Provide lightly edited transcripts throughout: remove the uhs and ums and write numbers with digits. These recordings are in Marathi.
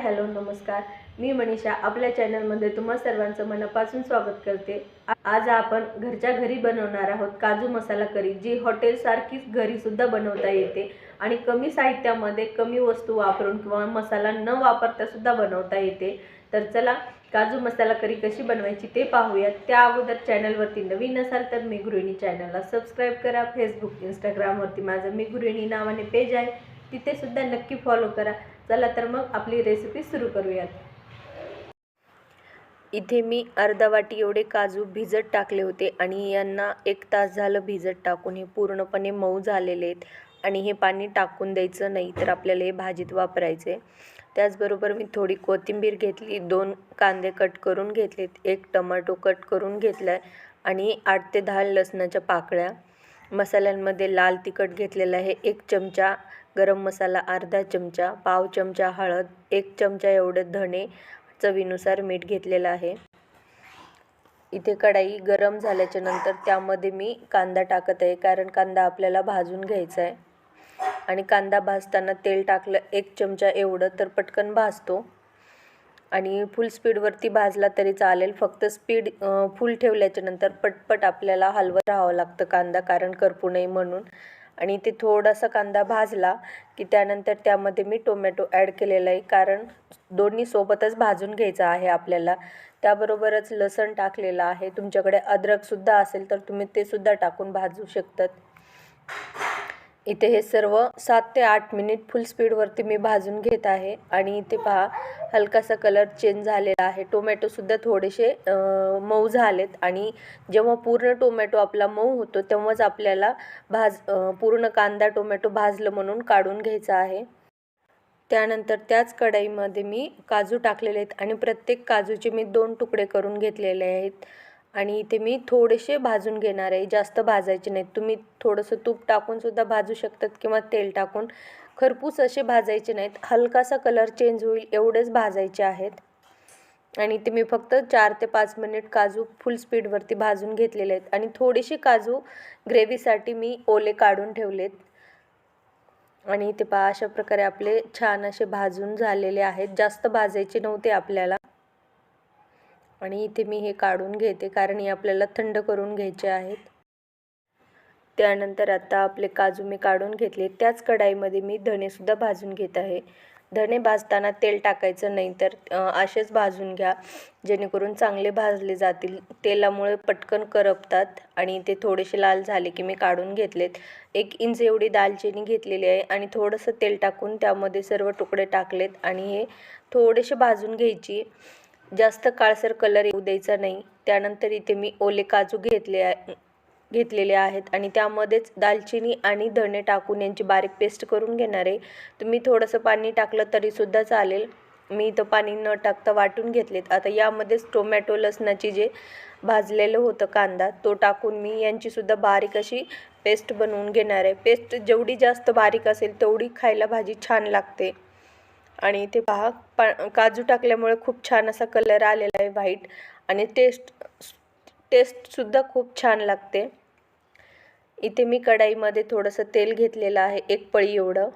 हॅलो नमस्कार। मी मनीषा आपल्या चॅनलमध्ये तुम्हा सर्वांचं मनापासून स्वागत करते। आज आपण घरच्या घरी बनवणार आहोत काजू मसाला करी, जी हॉटेल सारखीच घरी सुद्धा बनवता येते आणि कमी साहित्यामध्ये कमी वस्तू वापरून किंवा मसाला न वापरता सुद्धा बनवता येते। तर चला काजू मसाला करी कशी बनवायची ते पाहूया। त्या अगोदर चॅनलवरती नवीन असाल तर मी गृहिणी चॅनलला सबस्क्राइब करा। फेसबुक इंस्टाग्रामवरती माझं मी गृहिणी नावाने पेज आहे, तिथे सुद्धा नक्की फॉलो करा। चला तर मग आपली रेसिपी सुरू करूयात। इथे मी अर्धा वाटी एवढे काजू भिजत टाकले होते आणि यांना 1 तास झालं भिजत टाकून हे पूर्णपणे मऊ झालेले आहेत आणि हे पाणी टाकून द्यायचं नाही, तर आपल्याला हे भाजीत वापरायचे। त्याचबरोबर मी थोडी कोथिंबीर घेतली, 2 कांदे कट करून घेतलेत, 1 टोमॅटो कट करून घेतलाय आणि 8 ते 10 लसणाच्या पाकळ्या। मसाल्यांमध्ये लाल तिखट घेतलेलं आहे, 1 चमचा गरम मसाला, अर्धा चमचा, पाव चमचा हळद, 1 चमचा एवढे धणे, चवीनुसार मीठ घेतलेलं आहे। इथे कढाई गरम झाल्याच्या नंतर त्यामध्ये मी कांदा टाकत आहे, कारण कांदा आपल्याला भाजून घ्यायचा आहे आणि कांदा भाजताना तेल टाकलं 1 चमचा एवढं, तर पटकन भाजतो आणि फुल स्पीडवरती भाजला तरी चालेल। फक्त स्पीड फुल ठेवल्याच्या नंतर पटपट आपल्याला हलवत राहावं लागतं कांदा, कारण करपू नये म्हणून। आणि ते थोडासा कांदा भाजला की त्यानंतर त्यामध्ये मी टोमॅटो ॲड केलेला आहे, कारण दोन्ही सोबतच भाजून घ्यायचं आहे आपल्याला। त्याबरोबरच लसण टाकलेलं आहे, तुमच्याकडे अद्रकसुद्धा असेल तर तुम्ही ते सुद्धा टाकून भाजू शकतात। इथे हे सर्व 7 ते 8 मिनिट फुल स्पीडवरती मी भाजून घेत आहे आणि इथे पहा हलकासा कलर चेंज झालेला आहे। टोमॅटोसुद्धा थोडेसे मऊ झालेत आणि जेव्हा पूर्ण टोमॅटो आपला मऊ होतो तेव्हाच आपल्याला पूर्ण कांदा टोमॅटो भाजलं म्हणून काढून घ्यायचा आहे। त्यानंतर त्याच कढईमध्ये मी काजू टाकलेले आहेत आणि प्रत्येक काजूचे मी 2 तुकडे करून घेतलेले आहेत आणि इथे मी थोडेसे भाजून घेणार आहे, जास्त भाजायचे नाहीत। तुम्ही थोडंसं तूप टाकून सुद्धा भाजू शकतात किंवा तेल टाकून, खरपूस असे भाजायचे नाहीत, हलकासा कलर चेंज होईल एवढेच भाजायचे आहेत। आणि ते मी फक्त 4 ते 5 मिनिट काजू फुल स्पीडवरती भाजून घेतलेले आहेत आणि थोडेसे काजू ग्रेव्हीसाठी मी ओले काढून ठेवलेत आणि इथे पहा अशा प्रकारे आपले छान असे भाजून झालेले आहेत, जास्त भाजायचे नव्हते आपल्याला। आणि इथे मी हे काढून घेते, कारण हे आपल्याला थंड करून घ्यायचे आहेत। त्यानंतर आता आपले काजू मी काढून घेतले, त्याच कढाईमध्ये मी धणेसुद्धा भाजून घेत आहे। धणे भाजताना तेल टाकायचं नाही, तर असेच भाजून घ्या, जेणेकरून चांगले भाजले जातील। तेलामुळे पटकन करपतात आणि ते थोडेसे लाल झाले की मी काढून घेतलेत। 1 इंच एवढी दालचिनी घेतलेली आहे आणि थोडंसं तेल टाकून त्यामध्ये सर्व तुकडे टाकलेत आणि हे थोडेसे भाजून घ्यायची, जास्त काळसर कलर येऊ द्यायचा नाही। त्यानंतर इथे मी ओले काजू घेतलेले आहेत आणि त्यामध्येच दालचिनी आणि धणे टाकून यांची बारीक पेस्ट करून घेणार आहे। तुम्ही थोडंसं पाणी टाकलं तरीसुद्धा चालेल, मी इथं पाणी न टाकता वाटून घेतलेत। आता यामध्येच टोमॅटो लसणाची जे भाजलेलं होतं कांदा तो टाकून मी यांचीसुद्धा बारीक अशी पेस्ट बनवून घेणार आहे। पेस्ट जेवढी जास्त बारीक असेल तेवढी खायला भाजी छान लागते। आणि इथे पहा काजू टाकल्यामुळे खूप छान असा कलर आलेला आहे व्हाईट, आणि टेस्टसुद्धा खूप छान लागते। इथे मी कढाईमध्ये थोडंसं तेल घेतलेलं आहे, 1 पळी एवढं।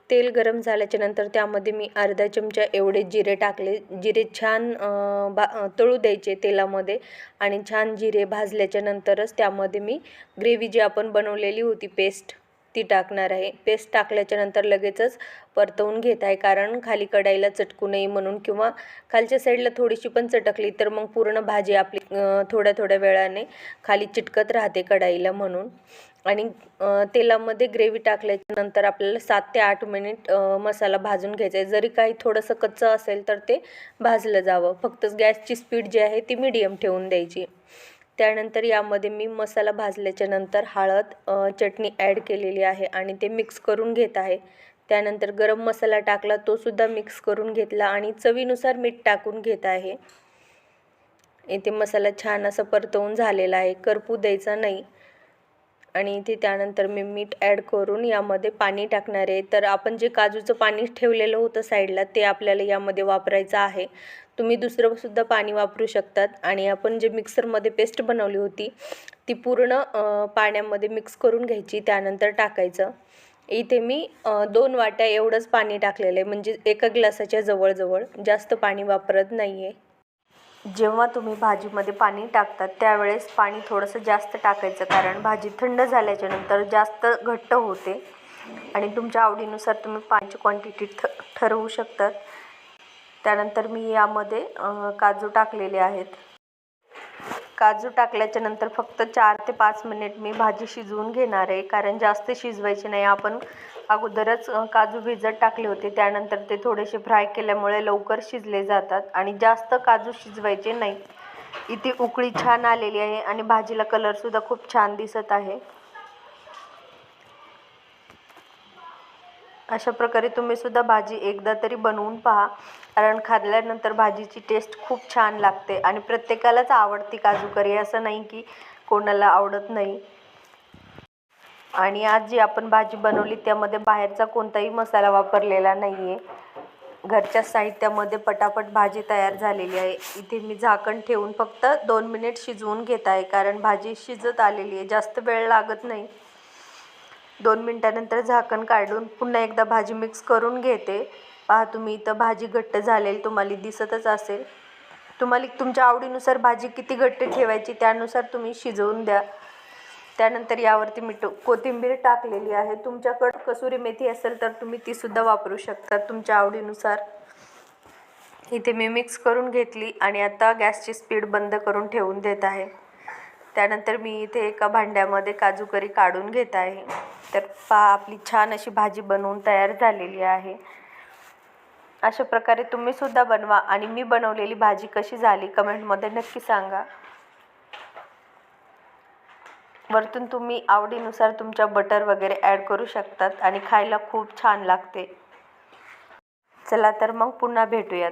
तेल गरम झाल्याच्या नंतर त्यामध्ये मी अर्धा चमचा एवढे जिरे टाकले। जिरे छान तळू द्यायचे तेलामध्ये आणि छान जिरे भाजल्याच्या नंतरच त्यामध्ये मी ग्रेव्ही जी आपण बनवलेली होती पेस्ट ती टाकणार आहे। पेस्ट टाकल्याच्या नंतर लगेचच परतवून घेत आहे, कारण खाली कढाईला चटकू नये म्हणून, किंवा खालच्या साईडला थोडीशी पण चटकली तर मग पूर्ण भाजी आपली थोड्या थोड्या वेळाने खाली चिटकत राहते कढाईला म्हणून। आणि तेलामध्ये ग्रेव्ही टाकल्याच्या नंतर आपल्याला 7 ते 8 मिनिट मसाला भाजून घ्यायचा आहे। जरी काही थोडंसं कच्चं असेल तर ते भाजलं जावं, फक्त गॅसची स्पीड जी आहे ती मीडियम ठेवून द्यायची। त्यानंतर यामध्ये मी मसाला भाजल्याच्या नंतर हळद, चटणी ॲड केलेली आहे आणि ते मिक्स करून घेत आहे। त्यानंतर गरम मसाला टाकला, तो सुद्धा मिक्स करून घेतला आणि चवीनुसार मीठ टाकून घेत आहे। इथे मसाला छान असा परतवून झालेला आहे, करपू द्यायचा नाही। आणि इथे त्यानंतर मी मीठ ॲड करून यामध्ये पाणी टाकणार आहे। तर आपण जे काजूचं पाणी ठेवलेलं होतं साईडला ते आपल्याला यामध्ये वापरायचं आहे। तुम्ही दुसरंसुद्धा पाणी वापरू शकतात। आणि आपण जे मिक्सरमध्ये पेस्ट बनवली होती ती पूर्ण पाण्यामध्ये मिक्स करून घ्यायची, त्यानंतर टाकायचं इथे मी 2 वाट्या एवढंच पाणी टाकलेलं आहे, म्हणजे एका ग्लासाच्या जवळ जास्त पाणी वापरत नाही आहे. जेव्हा तुम्ही भाजीमध्ये पाणी टाकतात त्यावेळेस पाणी थोडंसं जास्त टाकायचं, कारण भाजी थंड झाल्याच्या नंतर जास्त घट्ट होते आणि तुमच्या आवडीनुसार तुम्ही पाण्याची क्वांटिटी ठरवू शकतात. त्यानंतर मी यामध्ये काजू टाकलेले आहेत. काजू टाकल्याच्या नंतर फक्त 4 ते 5 मिनिट मी भाजी शिजवून घेणार आहे, कारण जास्त शिजवायची नाही. आपण अगोदरच काजू भिजत टाकले होते, त्यानंतर ते थोडेसे फ्राय केल्यामुळे लवकर शिजले जातात आणि जास्त काजू शिजवायचे नाही. इथे उकळी छान आलेली आहे आणि भाजीला कलरसुद्धा खूप छान दिसत आहे. अशा प्रकारे तुम्हीसुद्धा भाजी एकदा तरी बनवून पहा, कारण खाल्ल्यानंतर भाजीची टेस्ट खूप छान लागते आणि प्रत्येकालाच आवडते काजू करी, असं नाही की कोणाला आवडत नाही. आणि आज जी आपण भाजी बनवली त्यामध्ये बाहेरचा कोणताही मसाला वापरलेला नाही आहे. घरच्या साहित्यामध्ये पटापट भाजी तयार झालेली आहे. इथे मी झाकण ठेवून फक्त 2 मिनिट शिजवून घेत आहे, कारण भाजी शिजत आलेली आहे, जास्त वेळ लागत नाही. 2 मिनिटानंतर झाकण काढून पुन्हा एकदा भाजी मिक्स करून घेते. पहा तुम्ही इथं भाजी घट्ट झालेली तुम्हाला दिसतच असेल. तुम्हाला तुमच्या आवडीनुसार भाजी किती घट्ट ठेवायची त्यानुसार तुम्ही शिजवून द्या. त्यानंतर यावरती मी कोथिंबीर टाकलेली आहे. तुमच्याकडं कसुरी मेथी असेल तर तुम्ही तीसुद्धा वापरू शकता तुमच्या आवडीनुसार. इथे मी मिक्स करून घेतली आणि आता गॅसची स्पीड बंद करून ठेवून देत आहे. त्यानंतर मी इथे एका भांड्यामध्ये काजू करी काढून घेत आहे. तर पहा आपली छान अशी भाजी बनवून तयार झालेली आहे. अशा प्रकारे तुम्हीसुद्धा बनवा आणि मी बनवलेली भाजी कशी झाली कमेंटमध्ये नक्की सांगा. वरतून तुम्ही आवडीनुसार तुमच्या बटर वगैरे ॲड करू शकतात आणि खायला खूप छान लागते. चला तर मग पुन्हा भेटूयात.